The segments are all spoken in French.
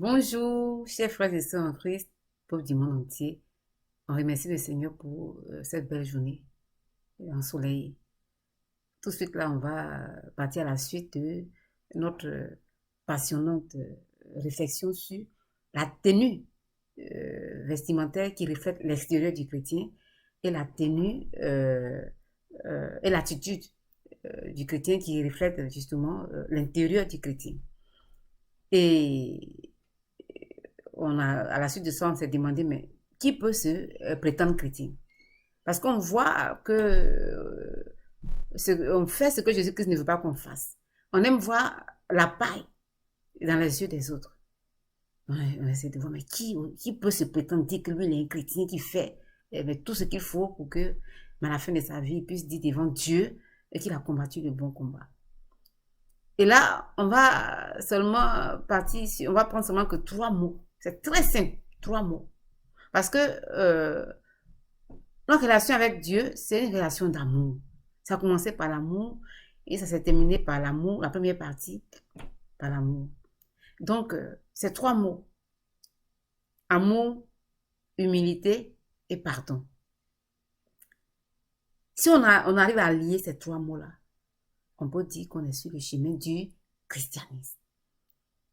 Bonjour, chers frères et sœurs en Christ, peuple du monde entier. On remercie le Seigneur pour cette belle journée ensoleillée. Tout de suite, là, on va partir à la suite de notre passionnante réflexion sur la tenue vestimentaire qui reflète l'extérieur du chrétien et la tenue et l'attitude du chrétien qui reflète justement l'intérieur du chrétien. Et à la suite de ça, on s'est demandé, mais qui peut se prétendre chrétien? Parce qu'on voit que on fait ce que Jésus-Christ ne veut pas qu'on fasse. On aime voir la paille dans les yeux des autres. On essaie de voir, mais qui peut se prétendre dire que lui, il est un chrétien qui fait tout ce qu'il faut pour que, à la fin de sa vie, il puisse dire devant Dieu qu'il a combattu le bon combat. Et là, on va seulement on va prendre seulement que 3 mots. C'est très simple, 3 mots. Parce que notre relation avec Dieu, c'est une relation d'amour. Ça a commencé par l'amour et ça s'est terminé par l'amour, la première partie, par l'amour. Donc, c'est 3 mots. Amour, humilité et pardon. Si on arrive à lier ces 3 mots-là, on peut dire qu'on est sur le chemin du christianisme.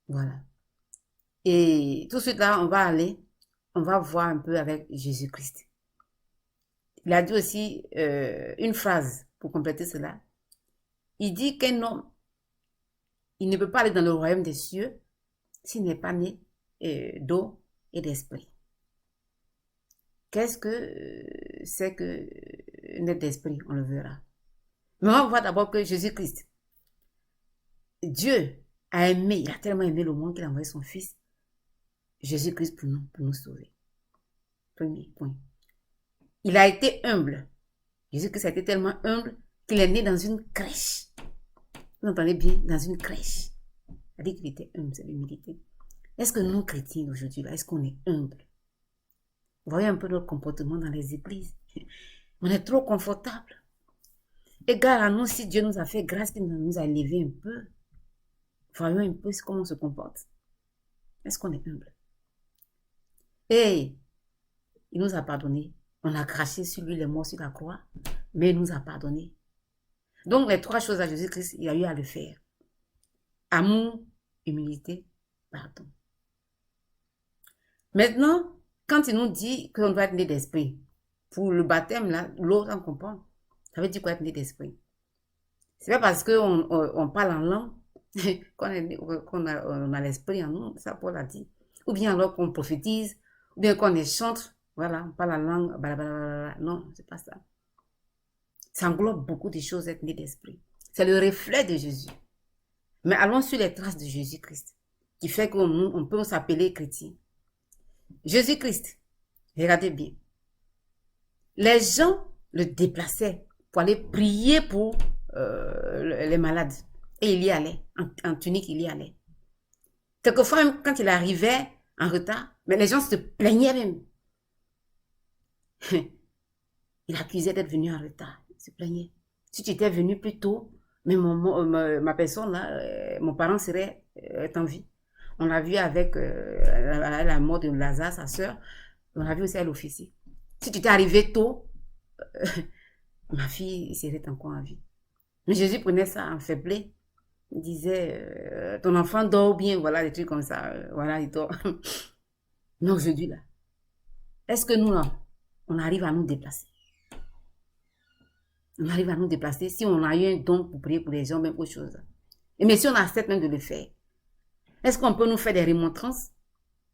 Voilà. Et tout de suite là, on va voir un peu avec Jésus-Christ. Il a dit aussi une phrase pour compléter cela. Il dit qu'un homme, il ne peut pas aller dans le royaume des cieux s'il n'est pas né d'eau et d'esprit. Qu'est-ce que c'est que naître d'esprit? On le verra. Mais on va voir d'abord que Jésus-Christ, Dieu a aimé, il a tellement aimé le monde qu'il a envoyé son Fils, Jésus-Christ pour nous sauver. Premier point. Il a été humble. Jésus-Christ a été tellement humble qu'il est né dans une crèche. Vous entendez bien, dans une crèche. Il a dit qu'il était humble, c'est l'humilité. Est-ce que nous, chrétiens, aujourd'hui, là, est-ce qu'on est humble? Vous voyez un peu notre comportement dans les églises. On est trop confortable. Égal à nous, si Dieu nous a fait grâce, qu'il nous a élevés un peu. Voyons un peu comment on se comporte. Est-ce qu'on est humble? Et il nous a pardonné. On a craché sur lui, les morts sur la croix, mais il nous a pardonné. Donc, les 3 choses à Jésus-Christ, il a eu à le faire. Amour, humilité, pardon. Maintenant, quand il nous dit qu'on doit être né d'esprit, pour le baptême, là, l'eau, on comprend. Ça veut dire quoi être né d'esprit? C'est pas parce qu'on parle en langue qu'on a l'esprit en nous, ça Paul a dit. Ou bien alors qu'on prophétise, ou bien qu'on chante, voilà, on parle en langue, blablabla. Non, c'est pas ça. Ça englobe beaucoup de choses, être né d'esprit. C'est le reflet de Jésus. Mais allons sur les traces de Jésus-Christ, qui fait qu'on peut s'appeler chrétien. Jésus-Christ, regardez bien. Les gens le déplaçaient pour aller prier pour les malades. Et il y allait, en tunique, il y allait. Quelquefois, même quand il arrivait en retard, mais les gens se plaignaient même. Il accusait d'être venu en retard. Il se plaignait. Si tu étais venu plus tôt, mais ma personne, là, mon parent serait en vie. On l'a vu avec la mort de Lazare, sa sœur. On l'a vu aussi à l'officier. Si tu étais arrivé tôt, ma fille serait encore en vie. Mais Jésus prenait ça en faiblesse. Il disait, ton enfant dort bien, voilà, des trucs comme ça. Voilà, il dort. Mais aujourd'hui, là, est-ce que nous, là, on arrive à nous déplacer? On arrive à nous déplacer si on a eu un don pour prier pour les gens, même autre chose. Et mais si on accepte même de le faire, est-ce qu'on peut nous faire des remontrances?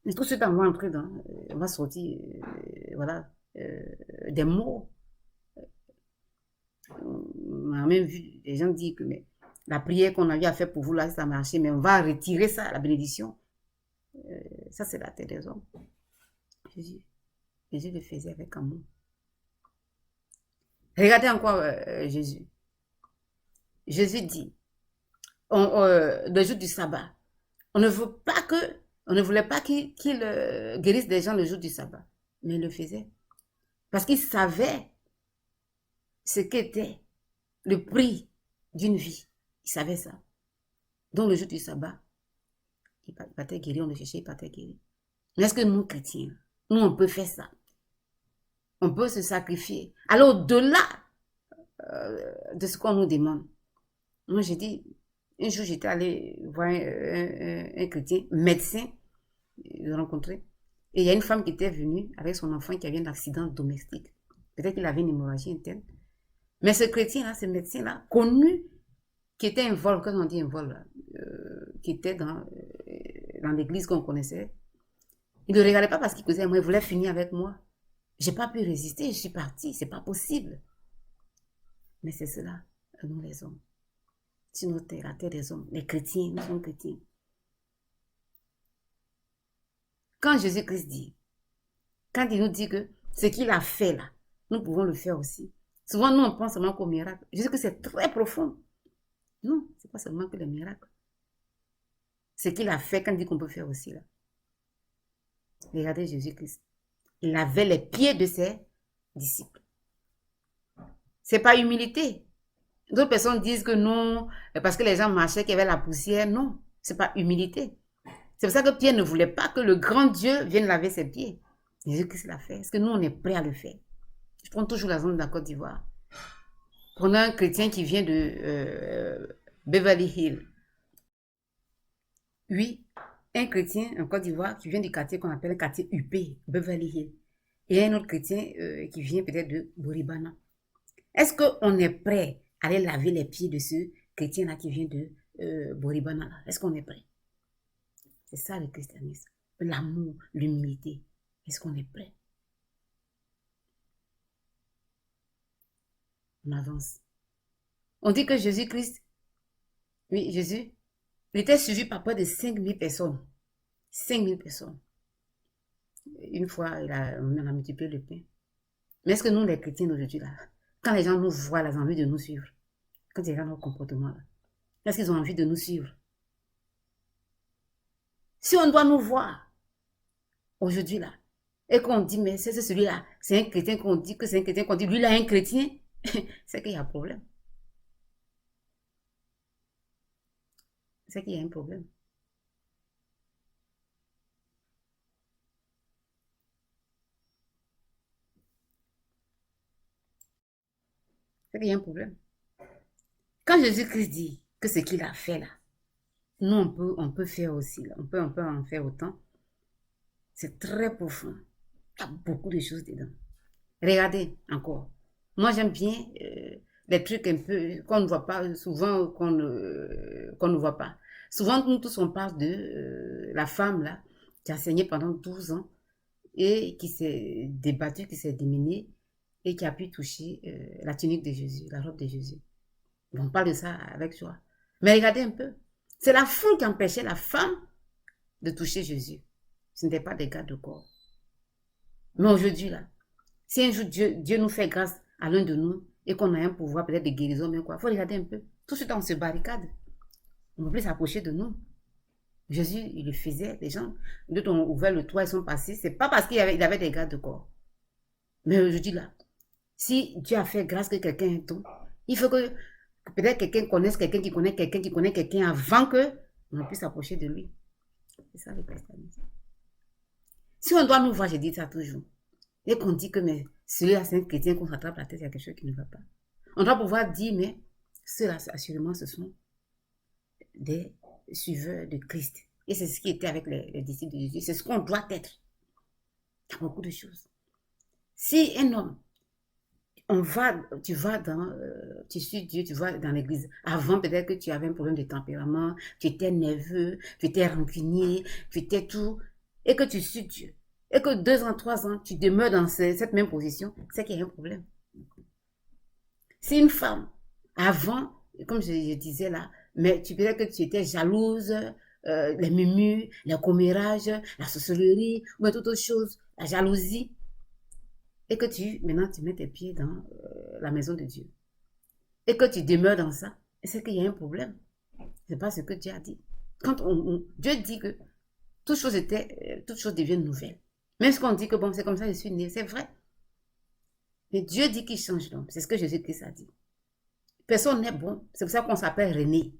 Mais tout ce temps, on va entrer dans, on va sortir, voilà, des mots. On a même vu des gens dire que mais, la prière qu'on a eu à faire pour vous, là, ça a marché, mais on va retirer ça, la bénédiction. Ça, c'est la terre des hommes. Jésus le faisait avec amour. Regardez encore Jésus. Jésus dit, le jour du sabbat, on ne voulait pas qu'il guérisse des gens le jour du sabbat, mais il le faisait. Parce qu'il savait ce qu'était le prix d'une vie. Il savait ça. Donc le jour du sabbat, il partait guérir, on le cherchait, il partait guérir. Mais est-ce que nous, chrétiens, nous, on peut faire ça? On peut se sacrifier. Alors, au-delà de ce qu'on nous demande. Moi, j'ai dit, un jour, j'étais allé voir un chrétien, médecin, de rencontrer. Et il y a une femme qui était venue avec son enfant qui avait un accident domestique. Peut-être qu'il avait une hémorragie interne. Mais ce chrétien-là, ce médecin-là, connu, qui était un vol, quand on dit un vol, là, qui était dans l'église qu'on connaissait, il ne regardait pas parce qu'il causait moi, il voulait finir avec moi. Je n'ai pas pu résister, je suis partie, c'est pas possible. Mais c'est cela, nous les hommes. Sur notre terre, la terre des hommes, les chrétiens, nous sommes chrétiens. Quand Jésus-Christ dit, quand il nous dit que ce qu'il a fait là, nous pouvons le faire aussi. Souvent, nous, on pense seulement qu'au miracle. Jésus-Christ, c'est très profond. Non, ce n'est pas seulement que le miracle. Ce qu'il a fait, quand il dit qu'on peut faire aussi là. Regardez Jésus-Christ. Il avait les pieds de ses disciples. Ce n'est pas humilité. D'autres personnes disent que non, parce que les gens marchaient, qu'il y avait la poussière. Non, ce n'est pas humilité. C'est pour ça que Pierre ne voulait pas que le grand Dieu vienne laver ses pieds. Jésus-Christ l'a fait. Est-ce que nous, on est prêt à le faire? Je prends toujours la zone de la Côte d'Ivoire. Prenons un chrétien qui vient de Beverly Hills. Oui, un chrétien en Côte d'Ivoire qui vient du quartier qu'on appelle le quartier UP, Beverly Hills. Et un autre chrétien qui vient peut-être de Boribana. Est-ce qu'on est prêt à aller laver les pieds de ce chrétien-là qui vient de Boribana? Est-ce qu'on est prêt? C'est ça le christianisme. L'amour, l'humilité. Est-ce qu'on est prêt? On avance. On dit que Jésus-Christ, oui, Jésus, il était suivi par près de 5000 personnes. 5000 personnes. Une fois, on a multiplié le pain. Mais est-ce que nous, les chrétiens d'aujourd'hui, là, quand les gens nous voient, ils ont envie de nous suivre? Quand ils regardent notre comportement, là, est-ce qu'ils ont envie de nous suivre? Si on doit nous voir aujourd'hui, là, et qu'on dit, mais c'est celui-là, c'est un chrétien qu'on dit que c'est un chrétien qu'on dit, lui, là, un chrétien, c'est qu'il y a un problème. C'est qu'il y a un problème. C'est qu'il y a un problème. Quand Jésus-Christ dit que ce qu'il a fait là, nous, on peut faire aussi, là. On peut en faire autant. C'est très profond. Il y a beaucoup de choses dedans. Regardez encore. Moi, j'aime bien les trucs un peu qu'on ne voit pas, souvent qu'on ne voit pas. Souvent, nous tous, on parle de la femme là, qui a saigné pendant 12 ans et qui s'est débattue, qui s'est diminuée et qui a pu toucher la tunique de Jésus, la robe de Jésus. On parle de ça avec joie. Mais regardez un peu. C'est la foule qui empêchait la femme de toucher Jésus. Ce n'était pas des gardes de corps. Mais aujourd'hui, là, si un jour Dieu nous fait grâce à l'un de nous et qu'on a un pouvoir peut-être de guérison, mais quoi, il faut regarder un peu. Tout de suite, on se barricade. On ne peut plus s'approcher de nous. Jésus, il le faisait. Les gens, d'autres ont ouvert le toit, ils sont passés. C'est pas parce qu'il avait des gardes de corps. Mais aujourd'hui, là, si Dieu a fait grâce que quelqu'un ait un don, il faut que peut-être quelqu'un connaisse quelqu'un qui connaît quelqu'un qui connaît quelqu'un avant que on puisse s'approcher de lui. C'est ça le christianisme. Si on doit nous voir, je dis ça toujours. Et qu'on dit que mais celui-là c'est un chrétien qu'on s'attrape la tête, il y a quelque chose qui ne va pas. On doit pouvoir dire, mais ceux-là, assurément, ce sont des suiveurs de Christ. Et c'est ce qui était avec les disciples de Jésus. C'est ce qu'on doit être. Il y a beaucoup de choses. Si un homme, tu suis Dieu, tu vas dans l'église. Avant, peut-être que tu avais un problème de tempérament, tu étais nerveux, tu étais rancunier, tu étais tout, et que tu suis Dieu. Et que 2 ans, 3 ans, tu demeures dans cette même position, c'est qu'il y a un problème. Si une femme, avant, comme je disais là, mais tu peut-être que tu étais jalouse, les murmures, les commérages, la sorcellerie, ou toute autre chose, la jalousie, et que maintenant tu mets tes pieds dans la maison de Dieu, et que tu demeures dans ça, c'est qu'il y a un problème. C'est pas ce que Dieu a dit. Quand Dieu dit que toute chose devient nouvelle. Même ce qu'on dit que bon, c'est comme ça que je suis né, c'est vrai. Mais Dieu dit qu'il change l'homme. C'est ce que Jésus-Christ a dit. Personne n'est bon. C'est pour ça qu'on s'appelle René.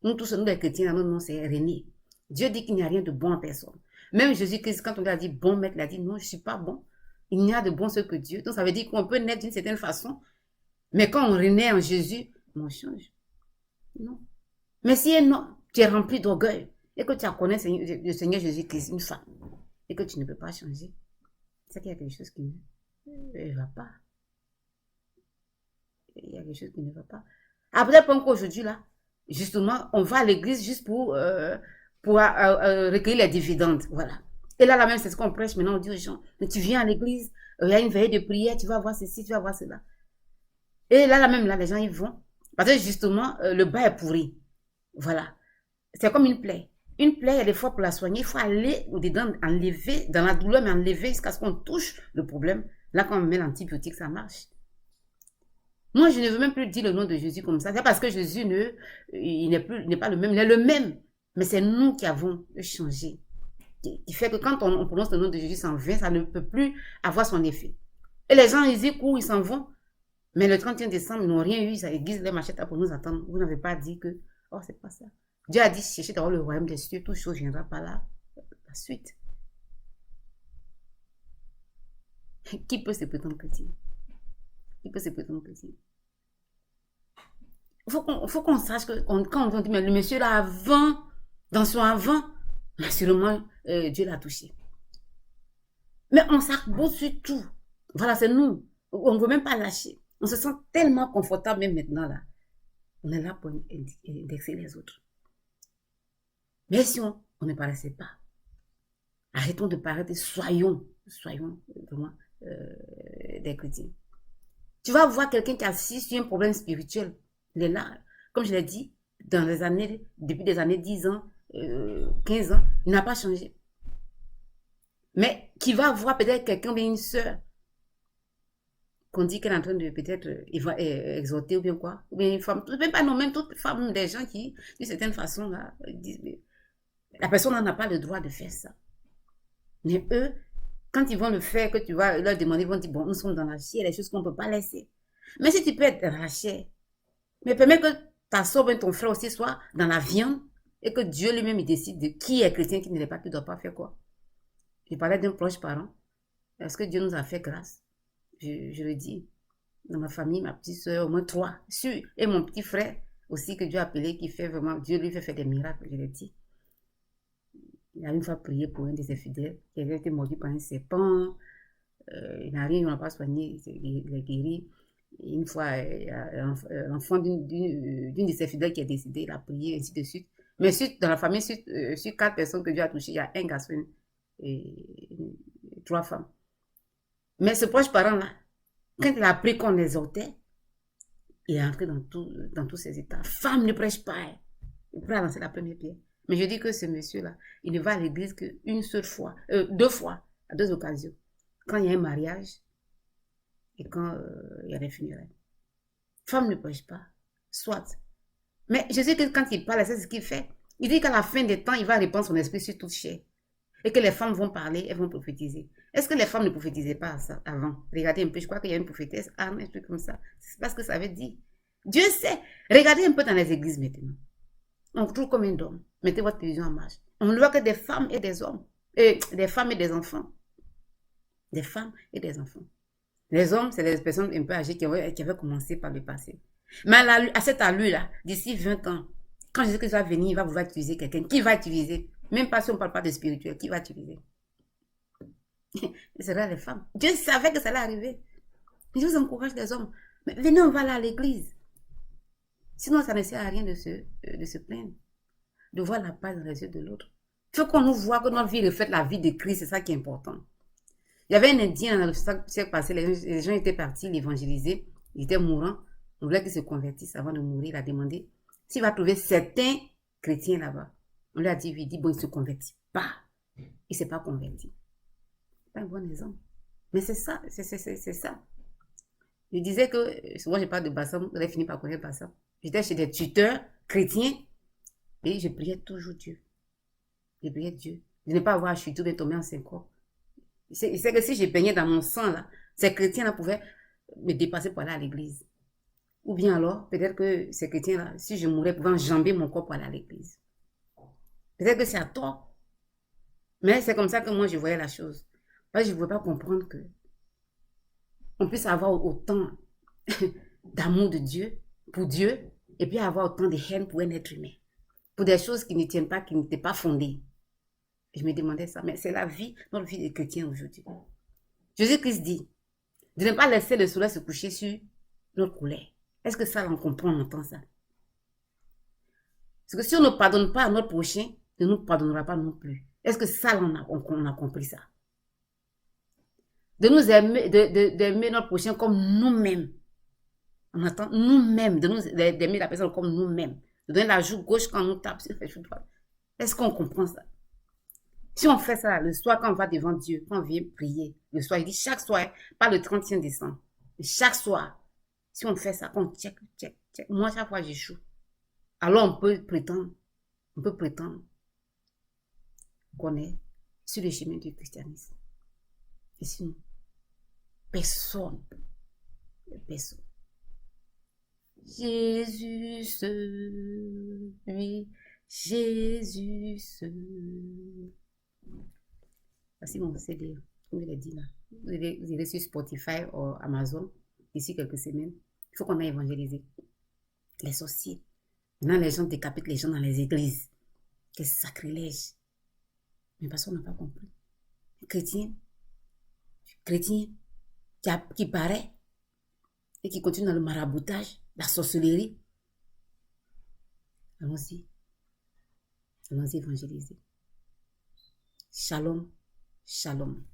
Nous tous, nous les chrétiens, notre nom c'est René. Dieu dit qu'il n'y a rien de bon en personne. Même Jésus-Christ, quand on lui a dit bon maître, il a dit non, je ne suis pas bon. Il n'y a de bon ce que Dieu. Donc ça veut dire qu'on peut naître d'une certaine façon, mais quand on renaît en Jésus, on change. Non. Mais si non, tu es rempli d'orgueil et que tu as connu le Seigneur Jésus-Christ une fois et que tu ne peux pas changer, c'est qu'il y a quelque chose qui ne va pas. Il y a quelque chose qui ne va pas. Après, qu'aujourd'hui, là, justement, on va à l'église juste pour recueillir les dividendes. Voilà. Et là, même, c'est ce qu'on prêche maintenant. On dit aux gens, mais tu viens à l'église, il y a une veillée de prière, tu vas voir ceci, tu vas voir cela. Et là, même, là, les gens, ils vont. Parce que justement, le bas est pourri. Voilà. C'est comme une plaie. Une plaie, il y a des fois pour la soigner, il faut aller au-dedans, enlever, dans la douleur, mais enlever jusqu'à ce qu'on touche le problème. Là, quand on met l'antibiotique, ça marche. Moi, je ne veux même plus dire le nom de Jésus comme ça. C'est parce que Jésus n'est pas le même. Il est le même. Mais c'est nous qui avons changé. Qui fait que quand on prononce le nom de Jésus sans vin, ça ne peut plus avoir son effet. Et les gens, ils y courent, ils s'en vont. Mais le 31 décembre, ils n'ont rien eu. Ils aiguisent les machettes pour nous attendre. Vous n'avez pas dit que, oh, c'est pas ça. Dieu a dit, cherchez d'abord le royaume des cieux, toute chose viendra par là. La suite. Qui peut se prétendre chrétien? Qui peut se prétendre chrétien? Il faut qu'on sache que quand on dit, mais le monsieur là avant, dans son avant, sûrement Dieu l'a touché. Mais on s'arc-boute sur tout. Voilà, c'est nous. On ne veut même pas lâcher. On se sent tellement confortable même maintenant là. On est là pour indexer les autres. Mais si on ne paraissait pas, arrêtons de paraître, soyons vraiment des chrétiens. Tu vas voir quelqu'un qui a assis sur un problème spirituel. Il est là, comme je l'ai dit, depuis des années 10 ans, 15 ans, il n'a pas changé. Mais qui va voir peut-être quelqu'un, bien une sœur, qu'on dit qu'elle est en train de peut-être exhorter ou bien quoi, ou bien une femme, même pas non, même toutes les femmes, des gens qui, d'une certaine façon, là, disent, la personne n'en a pas le droit de faire ça. Mais eux, quand ils vont le faire, que tu vas leur demander, ils vont dire, bon, nous sommes dans la chair, les choses qu'on ne peut pas laisser. Mais si tu peux être dans la chair, mais permets que ta soeur et ton frère aussi soient dans la viande et que Dieu lui-même il décide de qui est chrétien, qui ne l'est pas, qui ne doit pas faire quoi. Je parlais d'un proche parent. Est-ce que Dieu nous a fait grâce? Je le dis. Dans ma famille, ma petite soeur, au moins 3. Et mon petit frère aussi que Dieu a appelé, qui fait vraiment, Dieu lui fait faire des miracles, je le dis. Il a une fois prié pour un de ses fidèles qui avait été mordu par un serpent. Il n'a rien, on n'a pas soigné, il est guéri. Et une fois, l'enfant d'une de ses fidèles qui est décédé, il a prié, ainsi de suite. Mais dans la famille, sur 4 personnes que Dieu a touchées, il y a un garçon et 3 femmes. Mais ce proche parent-là, quand il a appris qu'on l'exhortait, il est entré dans tous ces états. Femme ne prêche pas. Il pourrait lancer la première pierre. Mais je dis que ce monsieur-là, il ne va à l'église qu'une seule fois, 2 fois, à 2 occasions. Quand il y a un mariage et quand il y a des funérailles. Femme ne prêche pas, soit. Mais je sais que quand il parle, c'est ce qu'il fait. Il dit qu'à la fin des temps, il va répandre son esprit sur toute chair. Et que les femmes vont parler, elles vont prophétiser. Est-ce que les femmes ne prophétisaient pas ça avant? Regardez un peu, je crois qu'il y a une prophétesse, un truc comme ça. C'est pas ce que ça veut dire. Dieu sait. Regardez un peu dans les églises maintenant. On trouve combien d'hommes? Mettez votre télévision en marche. On ne voit que des femmes et des hommes. Et des femmes et des enfants. Des femmes et des enfants. Les hommes, c'est les personnes un peu âgées qui avaient commencé par le passé. Mais à cette allure-là, d'ici 20 ans, quand Jésus-Christ va venir, il va vouloir utiliser quelqu'un. Qui va utiliser? Même pas si on ne parle pas de spirituel, qui va utiliser? Ce sera les femmes. Dieu savait que ça allait arriver. Je vous encourage les hommes. Mais venez, on va là à l'église. Sinon, ça ne sert à rien de se plaindre. De voir la paix dans les yeux de l'autre. Il faut qu'on nous voit que notre vie reflète la vie de Christ. C'est ça qui est important. Il y avait un Indien dans le siècle passé. Les gens étaient partis l'évangéliser. Il était mourant. On voulait qu'il se convertisse avant de mourir. Il a demandé s'il va trouver certains chrétiens là-bas. On lui a dit, bon, il ne se convertit pas. Il ne s'est pas converti. Pas un bon exemple. Mais c'est ça, c'est ça. Je disais que, souvent je parle de Bassam, j'avais fini par connaître Bassam. J'étais chez des tuteurs chrétiens et je priais toujours Dieu. Je priais Dieu. Je n'ai pas avoir chuté ou bien tomber en syncope. C'est que si je baignais dans mon sang là, ces chrétiens-là pouvaient me dépasser pour aller à l'église. Ou bien alors, peut-être que ces chrétiens-là, si je mourais, pouvaient enjamber mon corps pour aller à l'église. Peut-être que c'est à tort. Mais c'est comme ça que moi, je voyais la chose. Parce que je ne pouvais pas comprendre que on puisse avoir autant d'amour de Dieu, pour Dieu, et puis avoir autant de haine pour un être humain. Pour des choses qui ne tiennent pas, qui n'étaient pas fondées. Je me demandais ça, mais c'est la vie, notre vie de chrétien aujourd'hui. Jésus-Christ dit de ne pas laisser le soleil se coucher sur notre colère. Est-ce que ça, on comprend, on entend ça? Parce que si on ne pardonne pas à notre prochain, il ne nous pardonnera pas non plus. Est-ce que ça, on a compris ça? De nous aimer, d'aimer notre prochain comme nous-mêmes. On attend nous-mêmes, d'aimer la personne comme nous-mêmes. De donner la joue gauche quand on nous tape sur la joue droite. Est-ce qu'on comprend ça? Si on fait ça le soir, quand on va devant Dieu, quand on vient prier, le soir, il dit chaque soir, pas le 31 décembre, mais chaque soir, si on fait ça, on check, moi, chaque fois, j'échoue. Alors, on peut prétendre qu'on est sur le chemin du christianisme. Et sinon, personne. Jésus celui, Jésus celui. Voici mon CD, comme je l'ai dit là. Vous irez sur Spotify ou Amazon d'ici quelques semaines. Il faut qu'on ait évangélisé les sorciers. Maintenant, les gens décapitent les gens dans les églises. Quel sacrilège. Mais personne n'a pas compris. Chrétien qui paraît et qui continue dans le maraboutage, la sorcellerie. Allons-y évangéliser. Shalom, shalom.